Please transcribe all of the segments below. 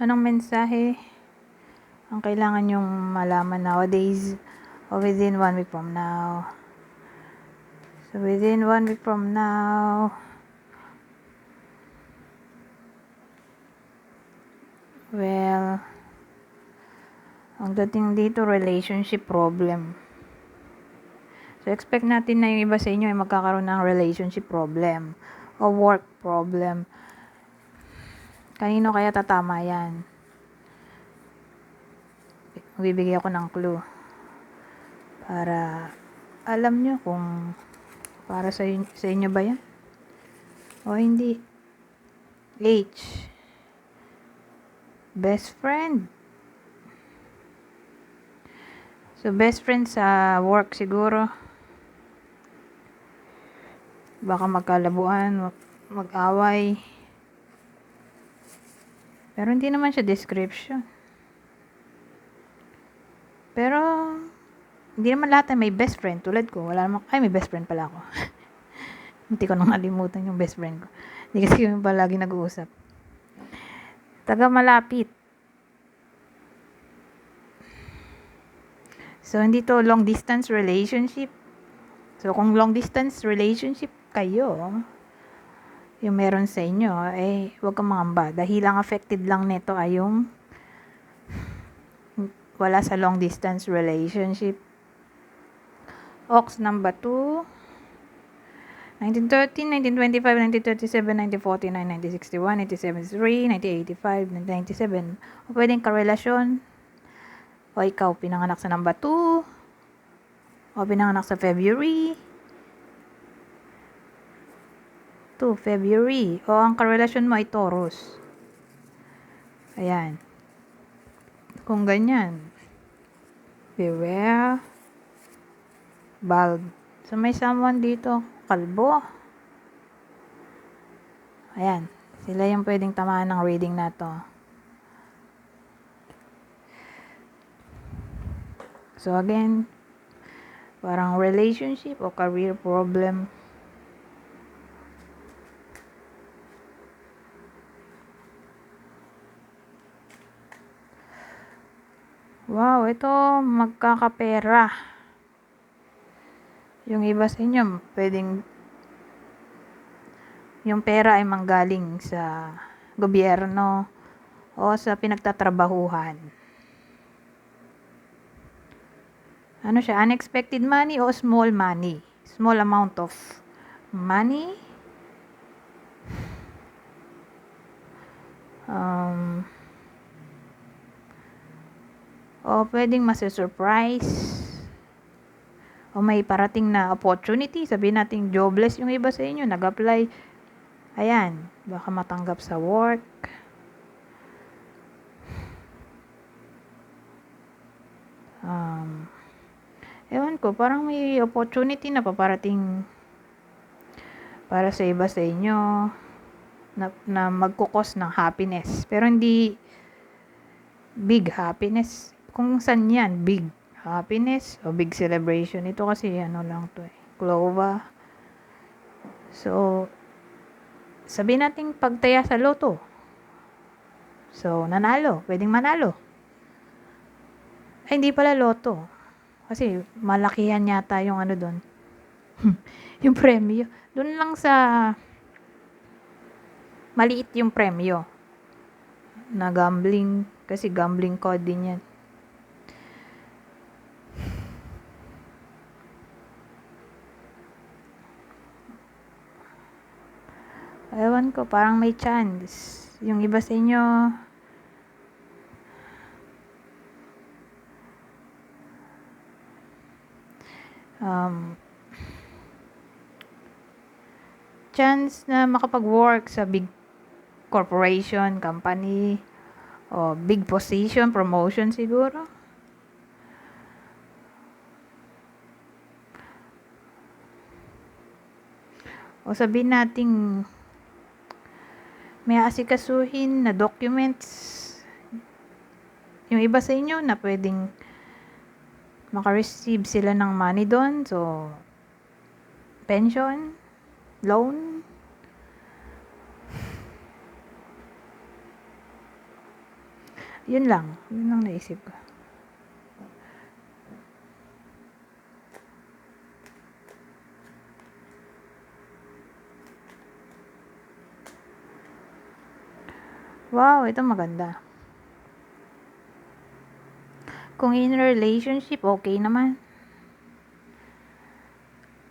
Anong mensahe ang kailangan nyong malaman nowadays o within 1 week from now? So, within 1 week from now, well, ang dating dito, relationship problem. So, expect natin na yung iba sa inyo ay magkakaroon ng relationship problem o work problem. Kanino kaya tatama yan? Bibigay ako ng clue para alam nyo kung para sa inyo ba yan o hindi. H. Best friend. So, best friend sa work siguro. Baka magkalabuan, mag-away. Pero hindi naman siya description. Pero, hindi naman lahat ay may best friend. Tulad ko, wala naman, ay may best friend pala ako. Hindi ko nang nalimutan yung best friend ko. Hindi kasi kami palagi nag-uusap. Taga malapit. So, hindi to long distance relationship. So, kung long distance relationship kayo, yung meron sa inyo, eh, huwag kang mangamba. Dahil ang affected lang nito ay yung wala sa long distance relationship. Ox number 2, 1913, 1925, 1937, 1949, 1961, 1973, 1985, 1997. O pwedeng karelasyon. O ikaw, pinanganak sa number 2. O pinanganak sa February. February. O ang karelasyon mo ay Taurus. Ayan. Kung ganyan, beware. Bald. So, may someone dito, kalbo. Ayan. Sila yung pwedeng tamaan ng reading na to. So, again, parang relationship o career problem. Wow, ito, magkakapera. Yung iba sa inyo, pwedeng yung pera ay manggaling sa gobyerno o sa pinagtatrabahuhan. Ano siya? Unexpected money o small money? Small amount of money? O pwedeng masusurprise. O may parating na opportunity. Sabihin natin jobless yung iba sa inyo. Nag-apply. Ayan. Baka matanggap sa work. Ewan ko. Parang may opportunity na paparating para sa iba sa inyo na magkukos ng happiness. Pero hindi big happiness. Kung saan yan, big happiness o big celebration. Ito kasi ano lang to eh. Clova. So, sabihin natin pagtaya sa loto. So, nanalo. Pwedeng manalo. Ay, hindi pala loto. Kasi malakihan yata yung ano doon. Yung premyo. Doon lang sa maliit yung premyo na gambling. Kasi gambling code din yan. Ewan ko, parang may chance. Yung iba sa inyo, chance na makapag-work sa big corporation, company, o big position, promotion siguro. O sabihin nating may asikasuhin na documents. Yung iba sa inyo na pwedeng maka-receive sila ng money doon. So, pension, loan. Yun lang naisip ko. Wow, ito maganda. Kung in relationship, okay naman.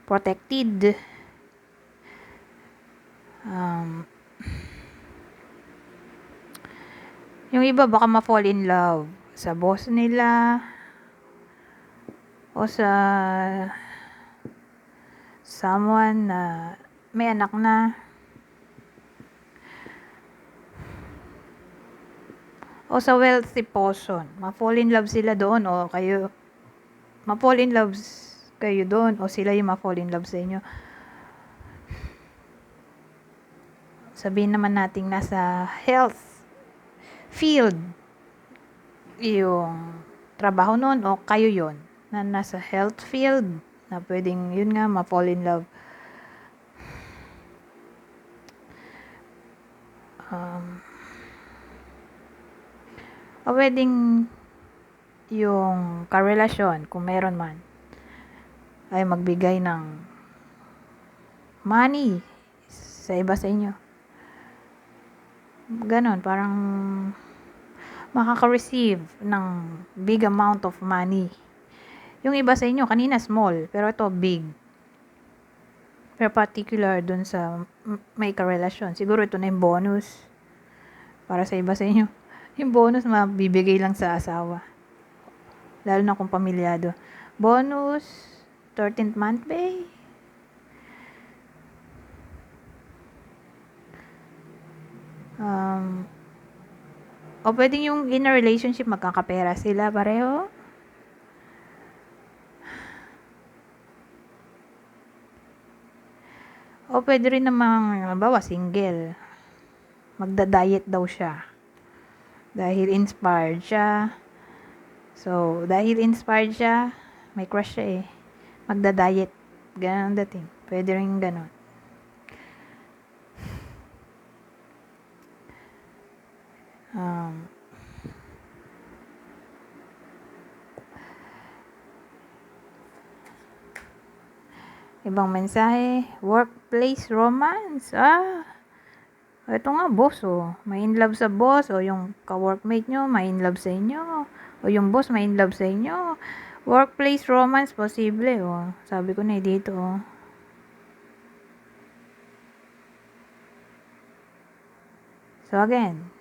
Protected. Yung iba baka ma-fall in love sa boss nila o sa someone na may anak na o sa wealthy person. Ma-fall in love sila doon o kayo ma-fall in love kayo doon o sila yung ma-fall in love sa inyo. Sabihin naman natin nasa health field yung trabaho noon o kayo yon na nasa health field na pwedeng yun nga ma-fall in love. O pwedeng yung karelasyon kung meron man ay magbigay ng money sa iba sa inyo. Ganon, parang makaka-receive ng big amount of money. Yung iba sa inyo, kanina small, pero ito big. Pero particular dun sa may karelasyon. Siguro ito na yung bonus para sa iba sa inyo. Yung bonus mabibigay lang sa asawa. Lalo na kung pamilyado. Bonus, 13th month pay. O pwedeng yung in a relationship magkakapera sila pareho. O pwede rin namang, halimbawa, single. Magda-diet daw siya. Dahil inspired siya. So, dahil inspired siya, may crush siya eh. Magda-diet. Ganon dating. Pwede rin ganon. Ibang mensahe, workplace romance. Ito nga, boss, may in love sa boss, o yung ka-workmate nyo, may in love sa inyo, o yung boss, may in love sa inyo. Workplace romance, posible, Sabi ko na dito, So, again,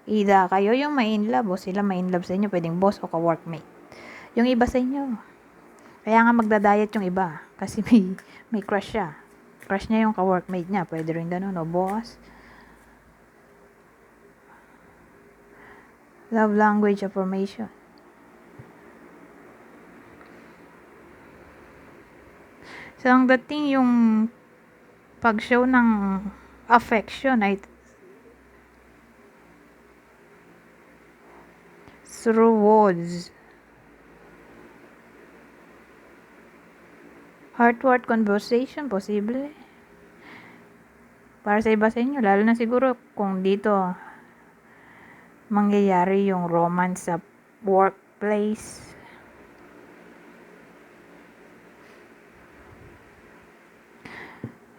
either kayo yung may in love, o sila may in love sa inyo, pwedeng boss o ka-workmate. Yung iba sa inyo, kaya nga magda-diet yung iba, kasi may crush siya. Crush niya yung ka-workmate niya, pwede rin ganun, o boss. Love language affirmation. So, ang dating yung pag-show ng affection ay through words. Heart-to-heart conversation, posible. Para sa iba sa inyo, lalo na siguro kung dito mangyayari yung romance sa workplace.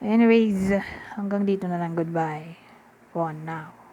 Anyways, hanggang dito na lang. Goodbye for now.